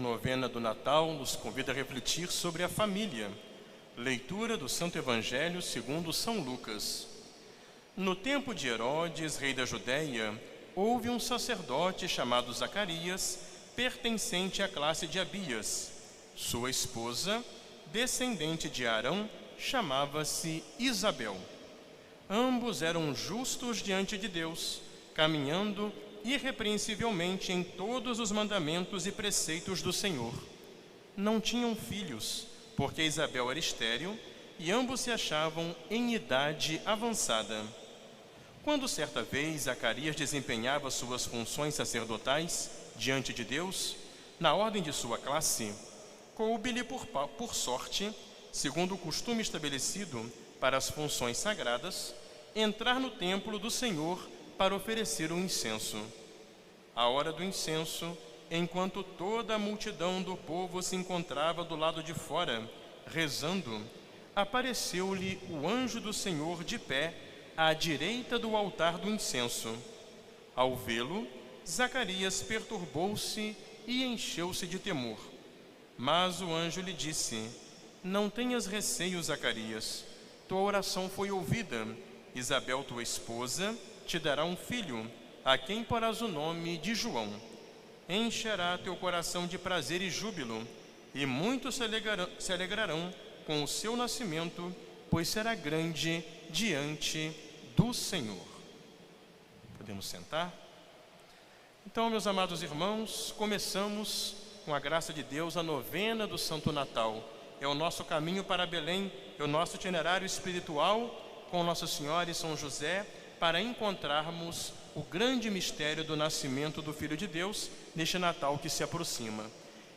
novena do Natal nos convida a refletir sobre a família. Leitura do Santo Evangelho segundo São Lucas. No tempo de Herodes, rei da Judéia, houve um sacerdote chamado Zacarias, pertencente à classe de Abias. Sua esposa, descendente de Arão, chamava-se Isabel. Ambos eram justos diante de Deus, caminhando irrepreensivelmente em todos os mandamentos e preceitos do Senhor. Não tinham filhos, porque Isabel era estéril, e ambos se achavam em idade avançada. Quando certa vez Zacarias desempenhava suas funções sacerdotais diante de Deus, na ordem de sua classe, coube-lhe por sorte, segundo o costume estabelecido para as funções sagradas, entrar no templo do Senhor para oferecer o incenso. À hora do incenso, enquanto toda a multidão do povo se encontrava do lado de fora, rezando, apareceu-lhe o anjo do Senhor de pé à direita do altar do incenso. Ao vê-lo, Zacarias perturbou-se e encheu-se de temor. Mas o anjo lhe disse: Não tenhas receio, Zacarias. Tua oração foi ouvida. Isabel, tua esposa, te dará um filho, a quem porás o nome de João. Encherá teu coração de prazer e júbilo, e muitos se alegrarão com o seu nascimento, pois será grande diante do Senhor. Podemos sentar? Então, meus amados irmãos, começamos, com a graça de Deus, a novena do Santo Natal. É o nosso caminho para Belém, é o nosso itinerário espiritual com Nossa Senhora e São José, para encontrarmos o grande mistério do nascimento do Filho de Deus neste Natal que se aproxima.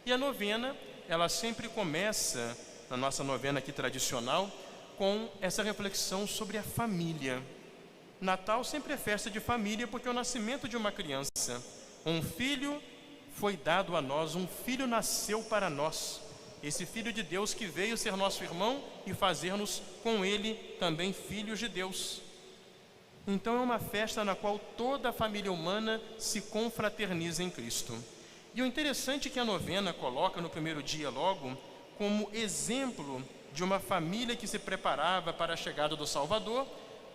E a novena, ela sempre começa, na nossa novena aqui tradicional, com essa reflexão sobre a família. Natal sempre é festa de família, porque é o nascimento de uma criança. Um filho foi dado a nós, um filho nasceu para nós. Esse Filho de Deus que veio ser nosso irmão e fazer-nos com ele também filhos de Deus. Então é uma festa na qual toda a família humana se confraterniza em Cristo. E o interessante é que a novena coloca no primeiro dia logo como exemplo de uma família que se preparava para a chegada do Salvador,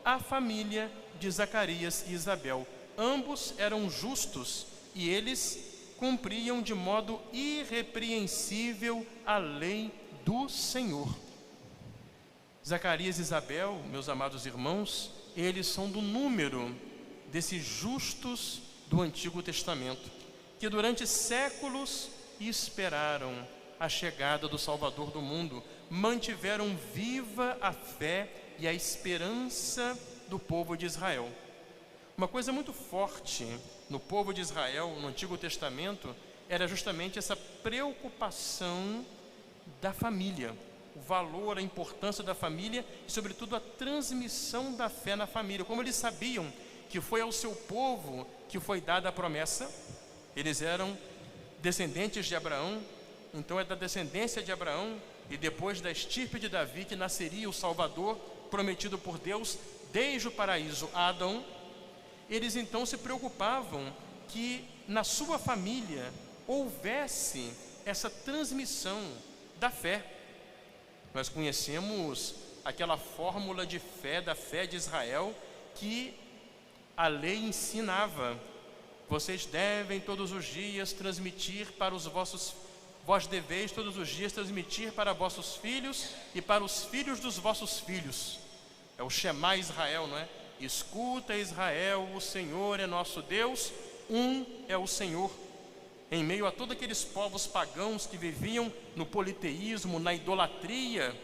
a família de Zacarias e Isabel. Ambos eram justos e eles cumpriam de modo irrepreensível a lei do Senhor. Zacarias e Isabel, meus amados irmãos, eles são do número desses justos do Antigo Testamento, que durante séculos esperaram a chegada do Salvador do mundo, mantiveram viva a fé e a esperança do povo de Israel. Uma coisa muito forte no povo de Israel, no Antigo Testamento, era justamente essa preocupação da família, o valor, a importância da família e, sobretudo, a transmissão da fé na família. Como eles sabiam que foi ao seu povo que foi dada a promessa, eles eram descendentes de Abraão, então é da descendência de Abraão e depois da estirpe de Davi que nasceria o Salvador prometido por Deus desde o paraíso a Adão. Eles então se preocupavam que na sua família houvesse essa transmissão da fé. Nós conhecemos aquela fórmula de fé, da fé de Israel, que a lei ensinava: vocês devem todos os dias transmitir para os vós deveis todos os dias transmitir para vossos filhos e para os filhos dos vossos filhos. É o Shema Israel, não é? Escuta, Israel, o Senhor é nosso Deus, um é o Senhor. Em meio a todos aqueles povos pagãos que viviam no politeísmo, na idolatria,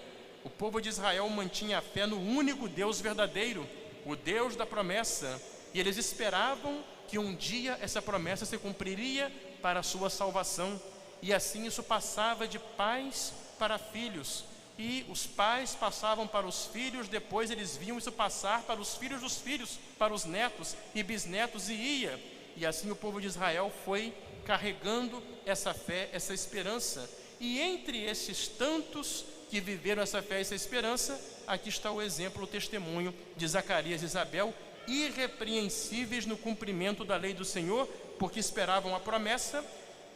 o povo de Israel mantinha a fé no único Deus verdadeiro, o Deus da promessa, e eles esperavam que um dia essa promessa se cumpriria para a sua salvação, e assim isso passava de pais para filhos, e os pais passavam para os filhos, depois eles viam isso passar para os filhos dos filhos, para os netos e bisnetos, e ia. E assim o povo de Israel foi carregando essa fé, essa esperança. E entre esses tantos que viveram essa fé e essa esperança, aqui está o exemplo, o testemunho de Zacarias e Isabel, irrepreensíveis no cumprimento da lei do Senhor, porque esperavam a promessa,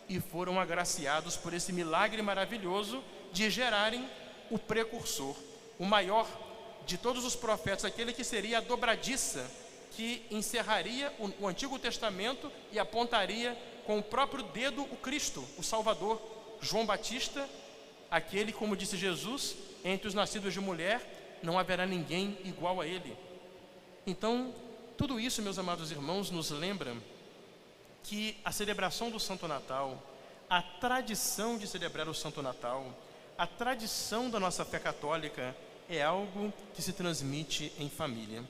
e foram agraciados por esse milagre maravilhoso de gerarem o precursor, o maior de todos os profetas, aquele que seria a dobradiça, que encerraria o Antigo Testamento e apontaria com o próprio dedo o Cristo, o Salvador, João Batista, aquele, como disse Jesus, entre os nascidos de mulher não haverá ninguém igual a ele. Então, tudo isso, meus amados irmãos, nos lembra que a celebração do Santo Natal, a tradição de celebrar o Santo Natal, a tradição da nossa fé católica é algo que se transmite em família.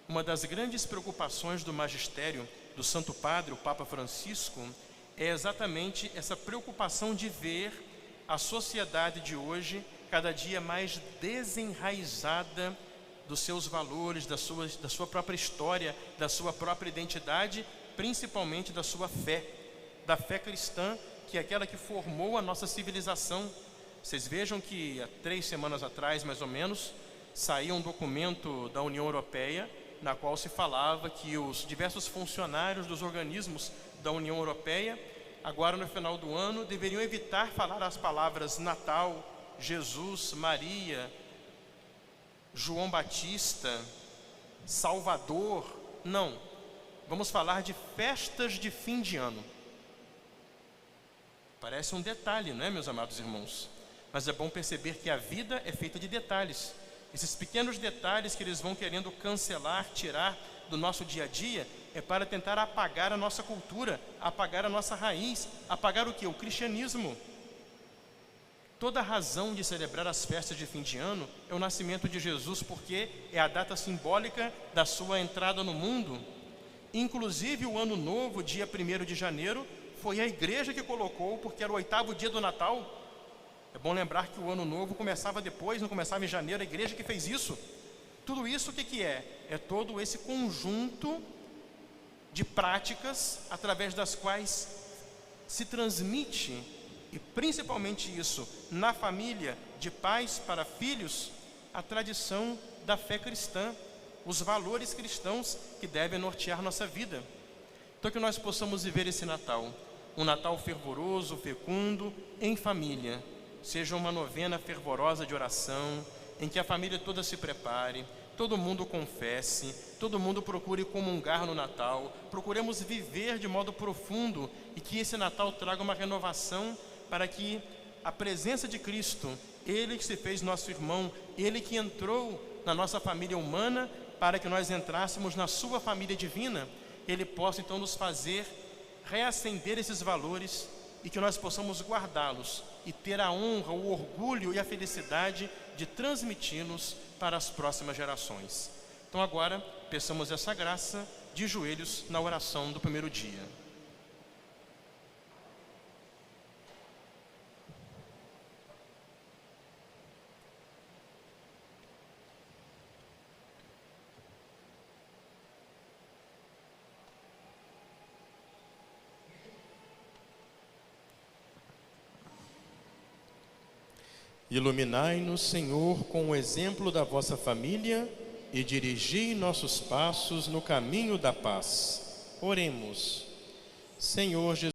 Uma das grandes preocupações do magistério do Santo Padre, o Papa Francisco, é exatamente essa preocupação de ver a sociedade de hoje cada dia mais desenraizada dos seus valores, da sua própria história, da sua própria identidade, principalmente da sua fé, da fé cristã, que é aquela que formou a nossa civilização. Vocês vejam que há 3 semanas atrás, mais ou menos, saiu um documento da União Europeia, na qual se falava que os diversos funcionários dos organismos da União Europeia, agora no final do ano, deveriam evitar falar as palavras Natal, Jesus, Maria, João Batista, Salvador. Não, vamos falar de festas de fim de ano. Parece um detalhe, não é, meus amados irmãos? Mas é bom perceber que a vida é feita de detalhes. Esses pequenos detalhes que eles vão querendo cancelar, tirar do nosso dia a dia, é para tentar apagar a nossa cultura, apagar a nossa raiz, apagar o quê? O cristianismo. Toda a razão de celebrar as festas de fim de ano é o nascimento de Jesus, porque é a data simbólica da sua entrada no mundo. Inclusive o ano novo, dia 1º de janeiro, foi a igreja que colocou, porque era o 8º dia do Natal. É bom lembrar que o ano novo começava depois, não começava em janeiro, a igreja que fez isso. Tudo isso o que é? É todo esse conjunto de práticas através das quais se transmite, e principalmente isso, na família, de pais para filhos, a tradição da fé cristã, os valores cristãos que devem nortear nossa vida. Então que nós possamos viver esse Natal, um Natal fervoroso, fecundo, em família. Seja uma novena fervorosa de oração, em que a família toda se prepare, todo mundo confesse, todo mundo procure comungar no Natal, procuremos viver de modo profundo e que esse Natal traga uma renovação para que a presença de Cristo, Ele que se fez nosso irmão, Ele que entrou na nossa família humana para que nós entrássemos na sua família divina, Ele possa então nos fazer reacender esses valores e que nós possamos guardá-los e ter a honra, o orgulho e a felicidade de transmiti-los para as próximas gerações. Então agora, peçamos essa graça de joelhos na oração do primeiro dia. Iluminai-nos, Senhor, com o exemplo da vossa família e dirigi nossos passos no caminho da paz. Oremos. Senhor Jesus,